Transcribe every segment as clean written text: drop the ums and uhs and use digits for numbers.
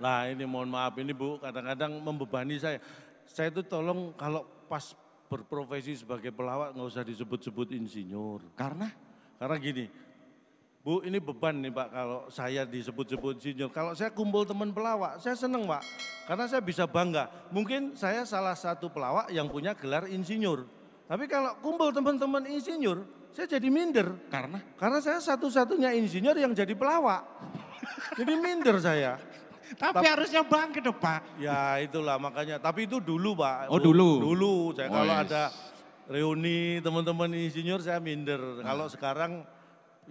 Nah ini mohon maaf ini Bu, kadang-kadang membebani saya. Saya itu tolong kalau pas berprofesi sebagai pelawak nggak usah disebut-sebut insinyur. Karena? Karena gini, Bu ini beban nih Pak kalau saya disebut-sebut insinyur. Kalau saya kumpul teman pelawak, saya seneng Pak. Karena saya bisa bangga. Mungkin saya salah satu pelawak yang punya gelar insinyur. Tapi kalau kumpul teman-teman insinyur, saya jadi minder. Karena? Karena saya satu-satunya insinyur yang jadi pelawak. Jadi minder saya. Tapi harusnya bangga dong Pak. Ya itulah makanya, tapi itu dulu Pak. Oh, dulu? Dulu, saya Oh, kalau yes. ada reuni teman-teman insinyur saya minder. Kalau sekarang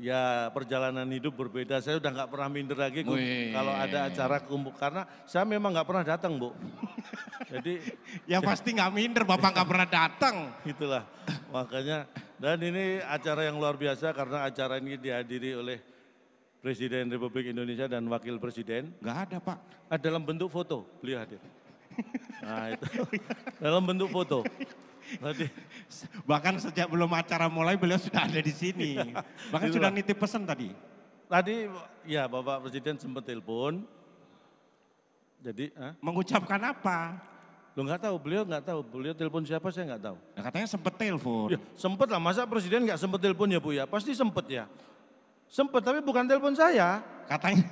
ya perjalanan hidup berbeda, saya udah nggak pernah minder lagi Wih. kalau ada acara kumpul. Karena saya memang nggak pernah datang Bu. Jadi Ya pasti nggak minder, Bapak nggak pernah datang. itulah makanya. Dan ini acara yang luar biasa karena acara ini dihadiri oleh Presiden Republik Indonesia dan Wakil Presiden. Nggak ada Pak. Dalam bentuk foto, beliau hadir. Nah itu, dalam bentuk foto. Tadi, Bahkan sejak belum acara mulai beliau sudah ada di sini. Bahkan Itulah. sudah nitip pesan tadi. tadi ya Bapak Presiden sempat telepon. Jadi, Mengucapkan apa? lo nggak tahu, beliau nggak tahu. Beliau telepon siapa saya nggak tahu. Nah, katanya sempat telepon. Ya sempet lah, masa Presiden nggak sempet telepon ya Bu ya? Pasti sempet ya. Sempet, tapi bukan telepon saya. Katanya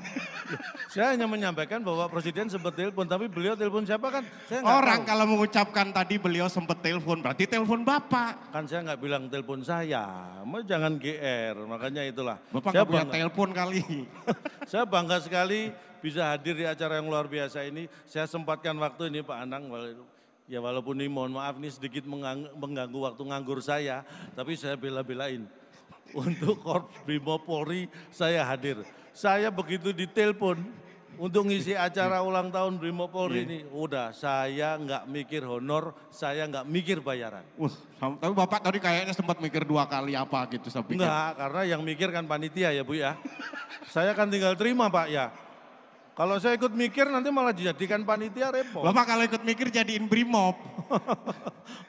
Saya hanya menyampaikan bahwa Presiden sempat telepon, tapi beliau telepon siapa kan saya nggak orang tahu. kalau mengucapkan tadi beliau sempat telepon, berarti telepon Bapak. Kan saya nggak bilang telepon saya, jangan GR, makanya itulah. Bapak Saya nggak punya bangga, telepon kali. saya bangga sekali bisa hadir di acara yang luar biasa ini. Saya sempatkan waktu ini Pak Anang, ya walaupun ini mohon maaf ini sedikit mengganggu waktu nganggur saya, tapi saya bela-belain. Untuk Korps Brimob Polri saya hadir. Saya begitu ditelepon untuk ngisi acara ulang tahun Brimob Polri ini, udah saya nggak mikir honor, saya nggak mikir bayaran. Wah, tapi Bapak tadi kayaknya sempat mikir 2 kali apa gitu saya pikir. Enggak, karena yang mikir kan panitia ya Bu ya. Saya kan tinggal terima Pak ya. Kalau saya ikut mikir nanti malah dijadikan panitia repot. Bapak kalau ikut mikir jadiin Brimob.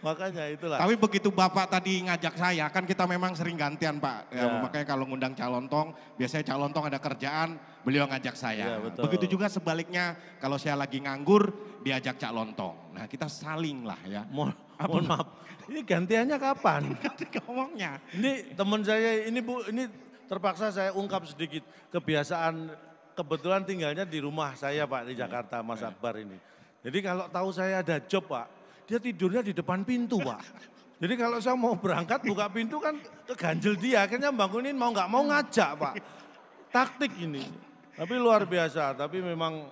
Makanya itulah. Tapi begitu Bapak tadi ngajak saya, kan kita memang sering gantian Pak. Ya, Ya. makanya kalau ngundang calon tong, biasanya calon tong ada kerjaan, beliau ngajak saya. Ya, betul. Begitu juga sebaliknya, kalau saya lagi nganggur, diajak Cak Lontong. Nah kita saling lah ya. Mohon maaf, ini gantiannya kapan? Ngomongnya. Ini teman saya, ini Bu, ini terpaksa saya ungkap sedikit kebiasaan. Kebetulan tinggalnya di rumah saya Pak di Jakarta, Mas Akbar ini. Jadi kalau tahu saya ada job Pak, dia tidurnya di depan pintu Pak. Jadi kalau saya mau berangkat buka pintu kan keganjel dia, akhirnya bangunin mau nggak mau ngajak Pak. Taktik ini. Tapi luar biasa, tapi memang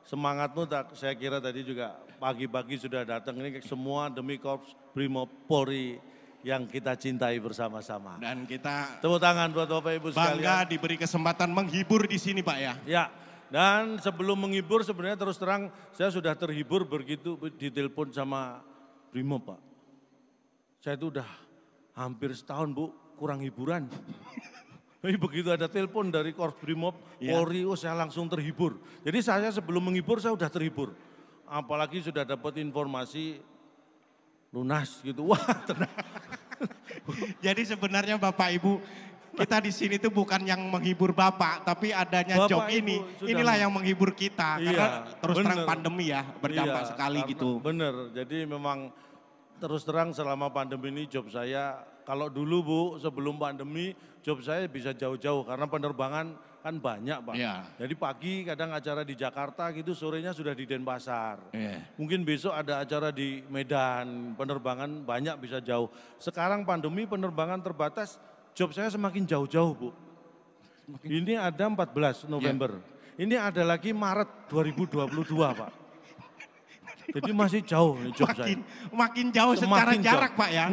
semangatmu saya kira tadi juga pagi-pagi sudah datang ini semua demi Korps Brimob Polri yang kita cintai bersama-sama. Dan kita Tepuk tangan buat Bapak Ibu sekalian. bangga diberi kesempatan menghibur di sini Pak ya. Ya, dan sebelum menghibur sebenarnya terus terang saya sudah terhibur begitu ditelepon sama Brimob Pak. Saya itu udah hampir setahun Bu kurang hiburan. Tapi begitu ada telepon dari Korps Brimob, Polri, saya langsung terhibur. Jadi saya sebelum menghibur saya sudah terhibur. Apalagi sudah dapat informasi lunas gitu. Wah tenang. Jadi sebenarnya Bapak Ibu, kita di sini tuh bukan yang menghibur Bapak, tapi adanya Bapak, job Ibu ini, sudah inilah yang menghibur kita. Iya, Karena terus terang bener. pandemi ya, berdampak Iya, sekali karena gitu. Bener, jadi memang terus terang selama pandemi ini job saya, kalau dulu Bu sebelum pandemi job saya bisa jauh-jauh karena penerbangan kan banyak Pak. Iya. Jadi pagi kadang acara di Jakarta gitu, sorenya sudah di Denpasar. Iya. Mungkin besok ada acara di Medan, penerbangan banyak bisa jauh. Sekarang pandemi penerbangan terbatas, job saya semakin jauh-jauh Bu. Ini ada 14 November, ini ada lagi Maret 2022 Pak. Jadi masih jauh nih job saya. Makin jauh secara Semakin jarak jauh. Pak ya.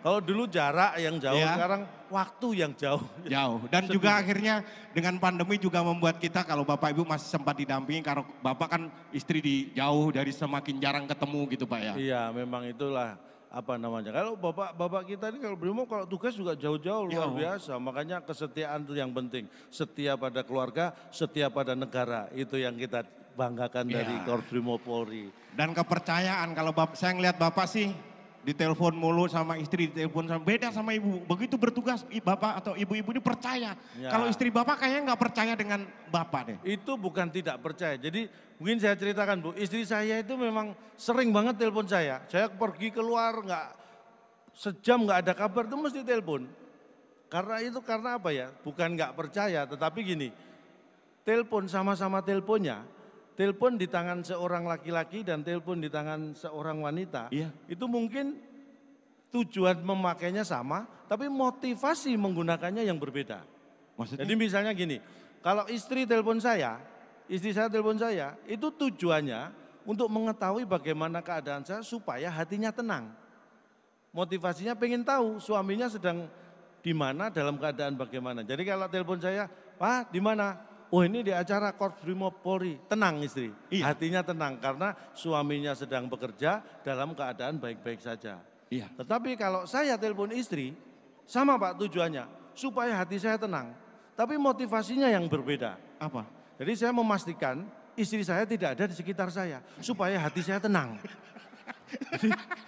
Kalau dulu jarak yang jauh, Iya. sekarang waktu yang jauh. Jauh. Dan juga akhirnya dengan pandemi juga membuat kita kalau Bapak Ibu masih sempat didampingi karena Bapak kan istri di jauh dari semakin jarang ketemu gitu Pak ya. Iya memang itulah apa namanya. Kalau bapak kita ini kalau Brimob kalau tugas juga jauh-jauh luar biasa. Makanya kesetiaan itu yang penting. Setia pada keluarga, setia pada negara. Itu yang kita banggakan dari Korps Brimob Polri. Dan kepercayaan kalau saya ngelihat Bapak sih ditelepon mulu sama istri, ditelepon sama beda sama ibu. Begitu bertugas bapak atau ibu-ibu ini percaya. Ya. Kalau istri bapak kayaknya nggak percaya dengan bapak deh. Itu bukan tidak percaya. Jadi mungkin saya ceritakan Bu, istri saya itu memang sering banget telepon saya. Saya pergi keluar nggak sejam nggak ada kabar itu mesti telepon. Karena apa ya? Bukan nggak percaya, tetapi gini, telepon sama-sama teleponnya, telepon di tangan seorang laki-laki dan telepon di tangan seorang wanita, Iya. itu mungkin tujuan memakainya sama, tapi motivasi menggunakannya yang berbeda. Maksudnya? Jadi misalnya gini, kalau istri saya telepon saya, itu tujuannya untuk mengetahui bagaimana keadaan saya supaya hatinya tenang. Motivasinya pengen tahu suaminya sedang di mana, dalam keadaan bagaimana. Jadi kalau telepon saya, Pak di mana? Oh ini di acara Korps Brimob Polri, tenang istri. Iya. Hatinya tenang karena suaminya sedang bekerja dalam keadaan baik-baik saja. Iya. Tetapi kalau saya telepon istri, sama Pak tujuannya, supaya hati saya tenang. Tapi motivasinya yang berbeda. Apa? Jadi saya memastikan istri saya tidak ada di sekitar saya, supaya hati saya tenang.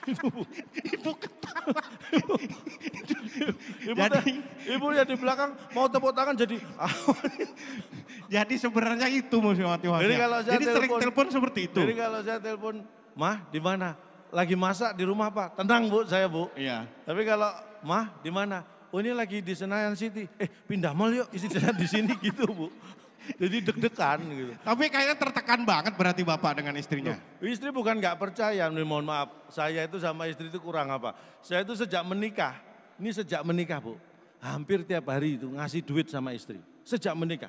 Ibu ketawa. Ibu ya di belakang mau tepuk tangan jadi. Jadi sebenarnya itu motivasinya. Jadi kalau saya sering telepon seperti itu. Jadi kalau saya telepon, Mah di mana? Lagi masak di rumah Pak. Tenang Bu, saya Bu. Iya. Tapi kalau Mah di mana? Oh ini lagi di Senayan City. Pindah mall yuk, istri saya di sini gitu Bu. Jadi deg-degan gitu. Tapi kayaknya tertekan banget berarti bapak dengan istrinya. Istri bukan nggak percaya, mohon maaf. Saya itu sama istri itu kurang apa. Saya itu sejak menikah, Bu. Hampir tiap hari itu ngasih duit sama istri. Sejak menikah.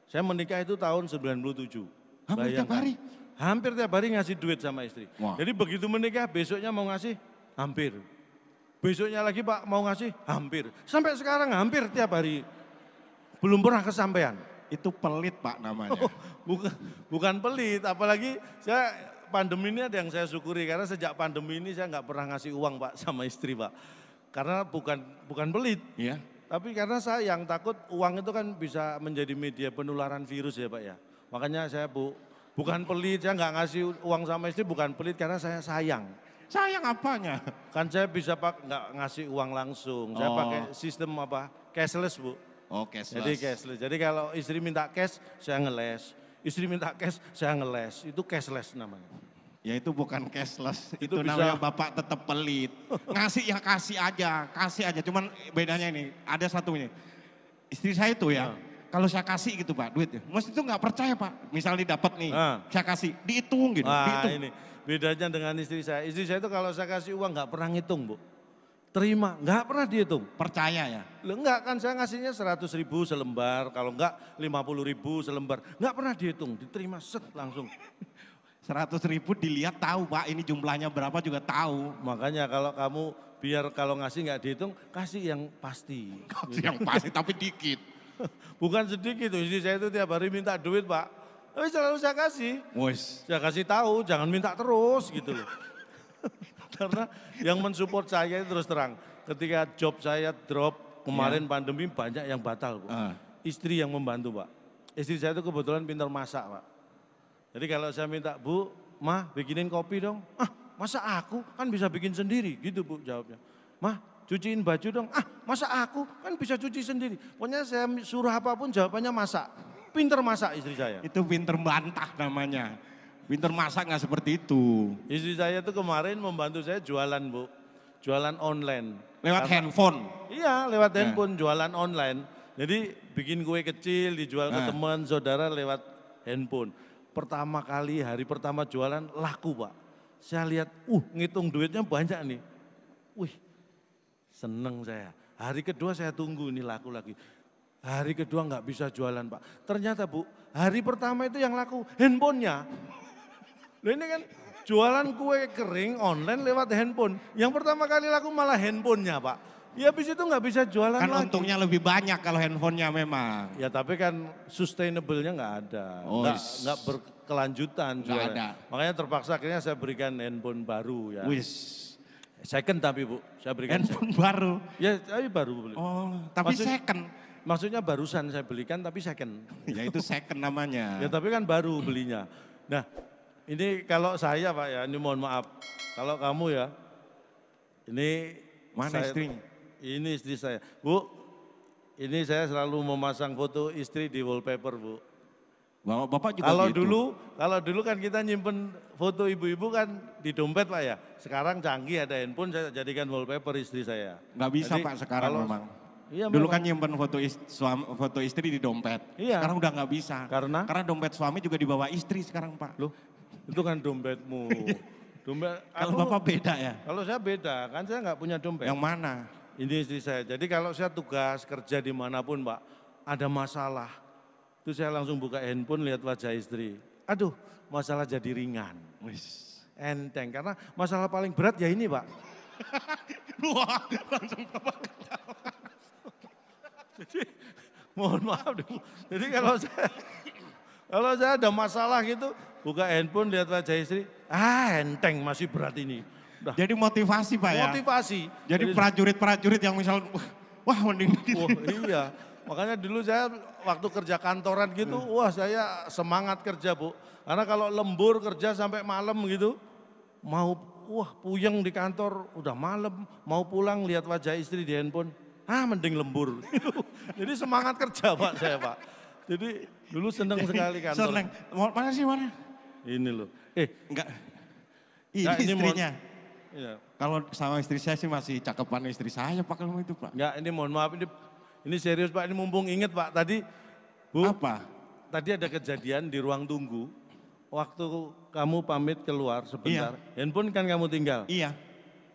Saya menikah itu tahun 97. Hampir tiap hari? Hampir tiap hari ngasih duit sama istri. Wah. Jadi begitu menikah besoknya mau ngasih, hampir. Besoknya lagi Pak mau ngasih, hampir. Sampai sekarang hampir tiap hari. Belum pernah kesampaian. Itu pelit Pak namanya. Bukan pelit, apalagi saya pandemi ini ada yang saya syukuri karena sejak pandemi ini saya nggak pernah ngasih uang Pak sama istri Pak. Karena bukan pelit, Iya. tapi karena saya yang takut uang itu kan bisa menjadi media penularan virus ya Pak ya. Makanya saya bukan pelit, saya nggak ngasih uang sama istri bukan pelit karena saya sayang. Sayang apanya? Kan saya bisa nggak ngasih uang langsung, saya pakai sistem cashless Bu. Oh, cashless. Jadi cashless. Jadi kalau istri minta cash, saya ngeles. Istri minta cash, saya ngeles. Itu cashless namanya. Ya itu bukan cashless, itu Itu bisa- namanya bapak tetap pelit. Ngasih ya kasih aja. Cuman bedanya ini, ada satu ini. Istri saya itu ya, kalau saya kasih gitu Pak, duitnya. Mas itu nggak percaya Pak, misalnya dapat nih, saya kasih, dihitung gitu, Wah dihitung. ini bedanya dengan istri saya. Istri saya itu kalau saya kasih uang nggak pernah ngitung Bu. Terima, nggak pernah dihitung. Percaya ya? Loh, enggak kan saya ngasihnya 100.000 selembar, kalau enggak 50.000 selembar. Enggak pernah dihitung, diterima set langsung. 100.000 dilihat tahu Pak, ini jumlahnya berapa juga tahu. Makanya kalau kamu biar kalau ngasih nggak dihitung, kasih yang pasti. Kasih yang pasti tapi dikit. Bukan sedikit, istri saya itu tiap hari minta duit Pak. Tapi selalu saya kasih. Wes. Saya kasih tahu, jangan minta terus gitu loh. Karena yang mensupport saya itu terus terang. Ketika job saya drop, kemarin pandemi banyak yang batal Bu. Istri yang membantu Pak. Istri saya itu kebetulan pintar masak Pak. Jadi kalau saya minta, Bu, Mah bikinin kopi dong. Masa aku kan bisa bikin sendiri gitu Bu jawabnya. Mah cuciin baju dong. Masa aku kan bisa cuci sendiri. Pokoknya saya suruh apapun jawabannya masak. Pintar masak istri saya. Itu pinter bantah namanya. Pinter masak nggak seperti itu. Istri saya tuh kemarin membantu saya jualan Bu. Jualan online. Lewat handphone. Iya lewat handphone jualan online. Jadi bikin kue kecil dijual ke teman, saudara lewat handphone. Pertama kali hari pertama jualan laku Pak. Saya lihat, ngitung duitnya banyak nih. Wih seneng saya. Hari kedua saya tunggu ini laku lagi. Hari kedua nggak bisa jualan Pak. Ternyata Bu, hari pertama itu yang laku handphonenya. Loh ini kan jualan kue kering online lewat handphone. Yang pertama kali laku malah handphonenya Pak. Ya habis itu nggak bisa jualan Kan lagi. untungnya lebih banyak kalau handphonenya memang. Ya tapi kan sustainable-nya nggak ada. Nggak berkelanjutan Nggak jualan. ada. Makanya terpaksa akhirnya saya berikan handphone baru ya. Wis. Second tapi Bu, saya berikan Handphone baru. Ya tapi baru beli. Oh, tapi second. Maksudnya barusan saya belikan tapi second. Ya itu second namanya. Ya tapi kan baru belinya. Nah ini kalau saya Pak ya, ini mohon maaf. Kalau kamu ya, Ini Mana istrinya? Ini istri saya. Bu, ini saya selalu memasang foto istri di wallpaper, Bu. Bapak juga Kalau gitu. kalau dulu kan kita nyimpen foto ibu-ibu kan di dompet Pak ya. Sekarang canggih ada handphone saya jadikan wallpaper istri saya. Nggak bisa Jadi, Pak sekarang kalau- memang. Iya, Dulu memang. kan nyimpen foto istri di dompet. Iya. Sekarang udah nggak bisa. Karena? Karena dompet suami juga dibawa istri sekarang Pak. Loh, itu kan dompetmu. Dompet. Kalau Bapak beda ya? Kalau saya beda, kan saya nggak punya dompet. Yang mana? Ini istri saya. Jadi kalau saya tugas kerja dimanapun Pak, ada masalah. Itu saya langsung buka handphone lihat wajah istri. Aduh, masalah jadi ringan. Wis. Enteng, karena masalah paling berat ya ini Pak. Wah, langsung Bapak. Jadi mohon maaf dulu. Jadi kalau saya ada masalah gitu, buka handphone lihat wajah istri, enteng masih berat ini. Udah, Jadi motivasi Pak ya? motivasi. Jadi prajurit-prajurit yang misal, wah mending gitu. Wah, iya. Makanya dulu saya waktu kerja kantoran gitu, wah saya semangat kerja Bu. Karena kalau lembur kerja sampai malam gitu, puyeng di kantor, udah malam, mau pulang lihat wajah istri di handphone, mending lembur. Jadi semangat kerja Pak saya Pak. Jadi dulu seneng sekali kantor. Seneng. Mana sih mana? Ini loh. Enggak. Enggak, Ini ini istrinya. Iya. Kalau sama istri saya sih masih cakepan istri saya Pak kalau itu Pak. Enggak, ini mohon maaf ini serius Pak, ini mumpung inget Pak tadi Bu. Apa? Tadi ada kejadian di ruang tunggu. Waktu kamu pamit keluar sebentar, handphone kan kamu tinggal. Iya.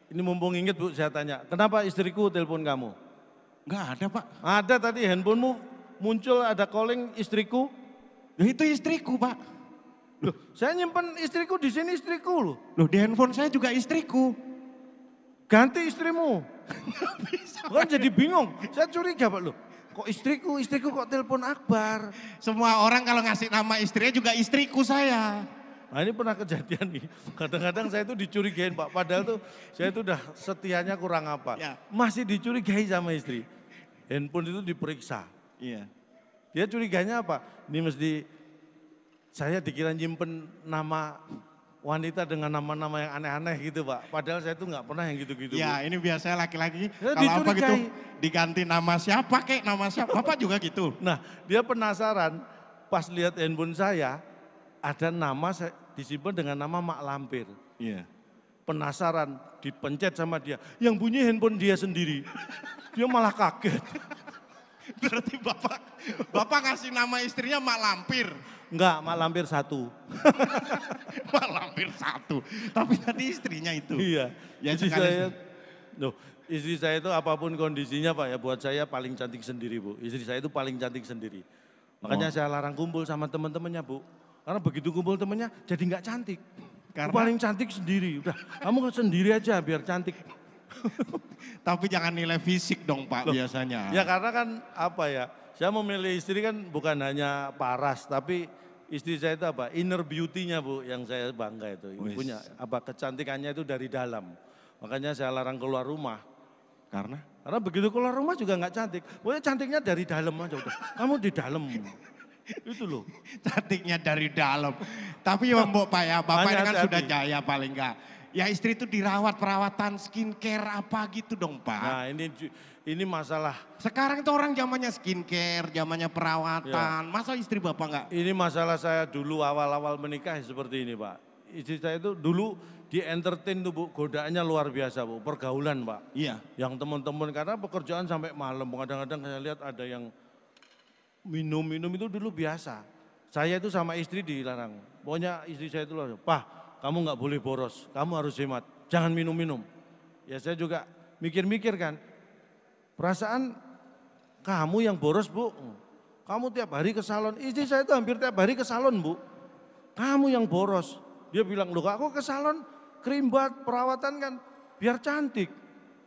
Ini mumpung inget Bu, saya tanya, kenapa istriku telepon kamu? Enggak ada Pak. Ada tadi handphonemu muncul ada calling istriku. Loh, itu istriku Pak. Loh, saya nyimpen istriku di sini istriku loh. Loh di handphone saya juga istriku. Ganti istrimu. Kan jadi bingung. Saya curiga Pak loh. Kok istriku kok telepon Akbar. Semua orang kalau ngasih nama istrinya juga istriku saya. Nah ini pernah kejadian nih. Kadang-kadang saya itu dicurigain Pak. Padahal tuh saya itu udah setianya kurang apa. Ya. Masih dicurigai sama istri. Handphone itu diperiksa. Iya. Dia curiganya apa? Ini mesti saya dikira nyimpen nama wanita dengan nama-nama yang aneh-aneh gitu Pak. Padahal saya itu nggak pernah yang gitu-gitu. Ya Bu. ini biasanya laki-laki Ya, kalau apa gitu dicurigai. diganti nama siapa kek nama siapa. Bapak juga gitu. Nah dia penasaran pas lihat handphone saya ada nama disimpan dengan nama Mak Lampir. Iya. Penasaran dipencet sama dia. Yang bunyi handphone dia sendiri. Dia malah kaget. Berarti Bapak ngasih nama istrinya Mak Lampir. Enggak, Mak Lampir 1. Mak Lampir 1. Tapi tadi istrinya itu. Iya. Ya, istri sekali- saya, istri saya itu apapun kondisinya Pak ya, buat saya paling cantik sendiri Bu. Istri saya itu paling cantik sendiri. Makanya saya larang kumpul sama teman-temannya Bu. Karena begitu kumpul temannya jadi nggak cantik. Karena- Paling cantik sendiri. Udah, kamu sendiri aja biar cantik. Tapi jangan nilai fisik dong Pak biasanya. Ya karena kan apa ya, saya memilih istri kan bukan hanya paras, tapi istri saya itu apa, inner beauty-nya Bu yang saya bangga itu. Wis. Punya apa kecantikannya itu dari dalam. Makanya saya larang keluar rumah. Karena? Karena begitu keluar rumah juga nggak cantik. Pokoknya cantiknya dari dalam aja udah. Kamu di dalam. Itu loh. Cantiknya dari dalam. Tapi ya Pak ya, Bapak ini kan Hati-hati. sudah jaya paling enggak. Ya istri itu dirawat perawatan skincare apa gitu dong Pak. Nah ini masalah. Sekarang itu orang zamannya skincare, zamannya perawatan. Masa istri Bapak enggak? Ini masalah saya dulu awal-awal menikah seperti ini Pak. Istri saya itu dulu di entertain tuh Bu, godaannya luar biasa Bu, pergaulan Pak. Iya. Yang teman-teman karena pekerjaan sampai malam, kadang-kadang saya lihat ada yang minum-minum itu dulu biasa. Saya itu sama istri dilarang. Pokoknya istri saya itu loh, "Pak, kamu nggak boleh boros, kamu harus hemat, jangan minum-minum." Ya saya juga mikir-mikir kan, perasaan kamu yang boros Bu, kamu tiap hari ke salon, istri saya itu hampir tiap hari ke salon Bu. Kamu yang boros. Dia bilang, "Loh aku ke salon, kerimbat, perawatan kan biar cantik."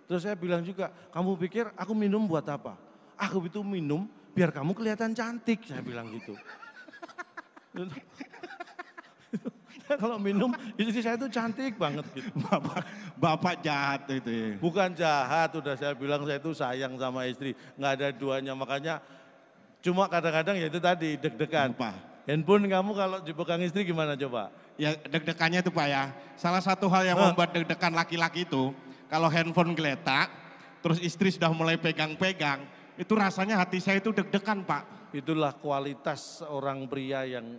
Terus saya bilang juga, "Kamu pikir aku minum buat apa? Aku itu minum biar kamu kelihatan cantik," saya bilang gitu. Kalau minum istri saya itu cantik banget gitu. Bapak jahat itu ya. Bukan jahat, udah saya bilang saya itu sayang sama istri. Nggak ada duanya, makanya cuma kadang-kadang ya itu tadi deg-degan. Apa? Handphone kamu kalau dipegang istri gimana coba? Ya deg-degannya itu Pak ya. Salah satu hal yang membuat deg-degan laki-laki itu kalau handphone geletak, terus istri sudah mulai pegang-pegang, itu rasanya hati saya itu deg-degan Pak. Itulah kualitas orang pria yang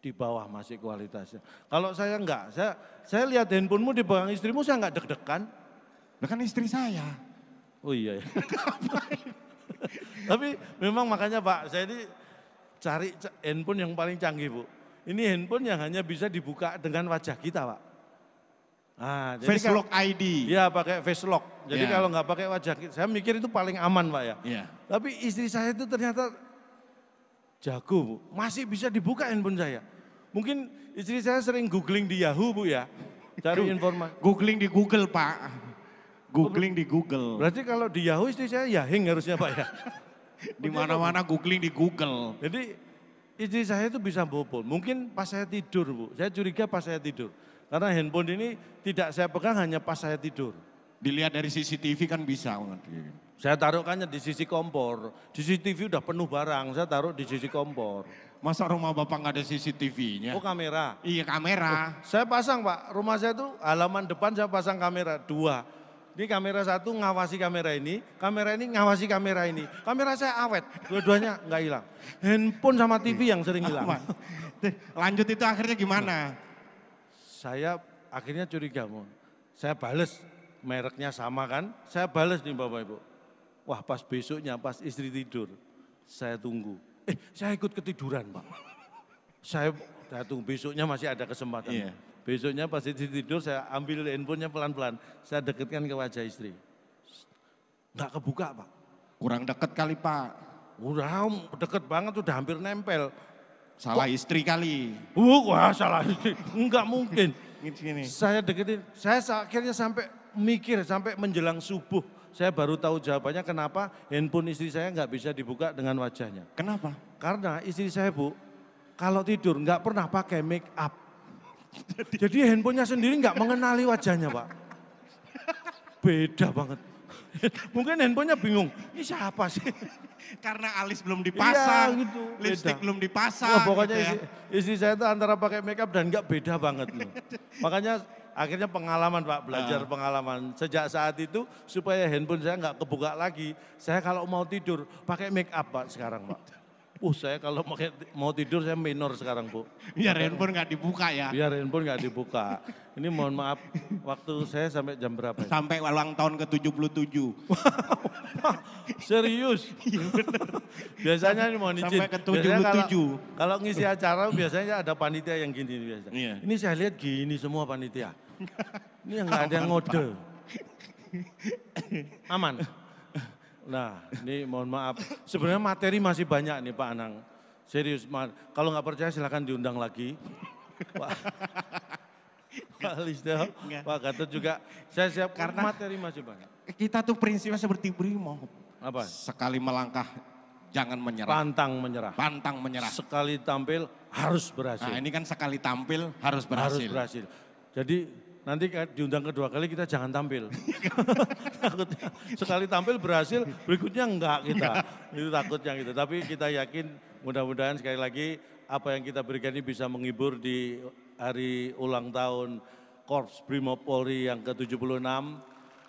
di bawah masih kualitasnya. Kalau saya enggak, saya lihat handphonemu di belakang istrimu saya enggak deg-degan. Nah kan istri saya. Oh iya ya. Tapi memang makanya Pak, saya ini cari handphone yang paling canggih Bu. Ini handphone yang hanya bisa dibuka dengan wajah kita Pak. Nah, Face lock ID. Iya pakai face lock. Jadi Ya. kalau nggak pakai wajah kita, saya mikir itu paling aman Pak ya. Iya. Tapi istri saya itu ternyata jago Bu, masih bisa dibuka handphone saya. Mungkin istri saya sering googling di Yahoo Bu ya, cari informasi. Googling di Google Pak. Googling di Google. Berarti kalau di Yahoo istri saya Yahing harusnya Pak ya. Di mana-mana googling di Google. Jadi istri saya itu bisa bobol, mungkin pas saya tidur Bu, saya curiga pas saya tidur. Karena handphone ini tidak saya pegang hanya pas saya tidur. Dilihat dari CCTV kan bisa. Saya taruhkannya di sisi kompor, di CCTV udah penuh barang, saya taruh di sisi kompor. Masa rumah Bapak nggak ada CCTV-nya? Oh kamera. Iya kamera. Saya pasang Pak, rumah saya tuh halaman depan saya pasang kamera 2. Ini kamera 1 ngawasi kamera ini ngawasi kamera ini. Kamera saya awet, dua-duanya nggak hilang. Handphone sama TV yang sering hilang. Lanjut itu akhirnya gimana? Saya akhirnya curiga, saya bales mereknya sama kan, saya bales nih Bapak Ibu. Wah pas besoknya, pas istri tidur, saya tunggu. Saya ikut ketiduran Pak. Saya tunggu, besoknya masih ada kesempatan. Iya. Besoknya pas istri tidur, saya ambil handphonenya pelan-pelan, saya dekatkan ke wajah istri. Nggak kebuka Pak. Kurang deket kali Pak. Udah deket banget, udah hampir nempel. Salah istri kali. Wah salah istri, enggak mungkin. Gini. Saya deketin, saya akhirnya sampai mikir, sampai menjelang subuh. Saya baru tahu jawabannya kenapa handphone istri saya nggak bisa dibuka dengan wajahnya. Kenapa? Karena istri saya Bu, kalau tidur nggak pernah pakai make up. Jadi handphonenya sendiri nggak mengenali wajahnya Pak. Beda banget. Mungkin handphonenya bingung, ini siapa sih? Karena alis belum dipasang, Iya, gitu, lipstick beda. belum dipasang. Wah, pokoknya gitu ya. istri saya itu antara pakai makeup dan enggak beda banget loh. Makanya akhirnya pengalaman Pak, belajar pengalaman. Sejak saat itu supaya handphone saya enggak kebuka lagi. Saya kalau mau tidur pakai makeup Pak sekarang Pak. Saya kalau mau tidur saya minor sekarang Bu. Biar handphone nggak dibuka ya. Biar handphone enggak dibuka. Ini mohon maaf waktu saya sampai jam berapa ya? Sampai ulang tahun ke-77. Serius? Biasanya ini mohon izin. Sampai ke Biasanya 77. Kalau ngisi acara biasanya ada panitia yang gini biasa. Iya. Ini saya lihat gini semua panitia. Ini yang nggak ada yang ngode. Aman. Nah ini mohon maaf. Sebenarnya materi masih banyak nih Pak Anang. Serius, kalau nggak percaya silakan diundang lagi. Pak Lisda, Pak Gatot juga. Saya siap karena materi masih banyak. Kita tuh prinsipnya seperti Brimo. Apa? Sekali melangkah jangan menyerah. Pantang menyerah. Pantang menyerah. Sekali tampil harus berhasil. Nah ini kan sekali tampil harus berhasil. Harus berhasil. Jadi nanti diundang kedua kali kita jangan tampil. Takutnya sekali tampil berhasil, berikutnya enggak kita. Itu takutnya gitu. Tapi kita yakin mudah-mudahan sekali lagi apa yang kita berikan ini bisa menghibur di hari ulang tahun Korps Brimob Polri yang ke-76.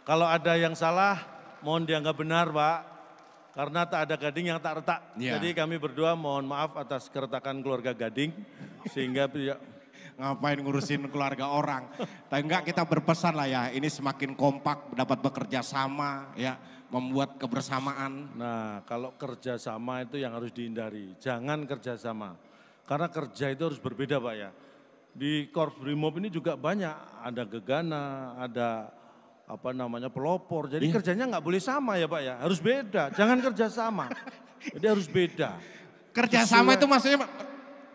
Kalau ada yang salah, mohon dianggap benar Pak. Karena tak ada gading yang tak retak. Ya. Jadi kami berdua mohon maaf atas keretakan keluarga Gading. Sehingga Ngapain ngurusin keluarga orang. Tapi enggak kita berpesan lah ya, ini semakin kompak, dapat bekerja sama ya, membuat kebersamaan. Nah kalau kerjasama itu yang harus dihindari. Jangan kerjasama. Karena kerja itu harus berbeda Pak ya. Di Korps Brimob ini juga banyak, ada gegana, ada pelopor. Jadi kerjanya nggak boleh sama ya Pak ya, harus beda. Jangan kerjasama, jadi harus beda. Kerjasama itu maksudnya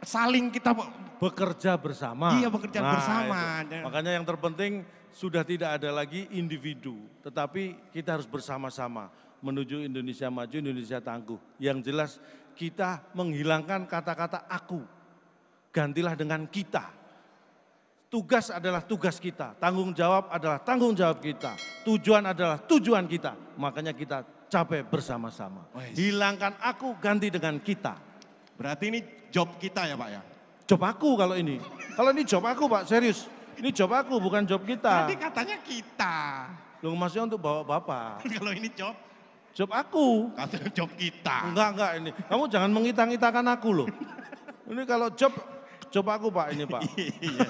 saling kita bekerja bersama. Iya bekerja bersama. Itu. Makanya yang terpenting sudah tidak ada lagi individu, tetapi kita harus bersama-sama menuju Indonesia maju, Indonesia tangguh. Yang jelas kita menghilangkan kata-kata aku, gantilah dengan kita. Tugas adalah tugas kita, tanggung jawab adalah tanggung jawab kita, tujuan adalah tujuan kita. Makanya kita capai bersama-sama. Hilangkan aku, ganti dengan kita. Berarti ini job kita ya Pak ya? Job aku kalau ini. Kalau ini job aku Pak, serius. Ini job aku, bukan job kita. Tadi katanya kita. Loh, maksudnya untuk bawa bapak. Kalau ini job, Job aku. katanya job kita. Enggak ini. Kamu jangan mengita-ngitakan aku loh. Ini kalau job aku Pak, ini Pak. Iya.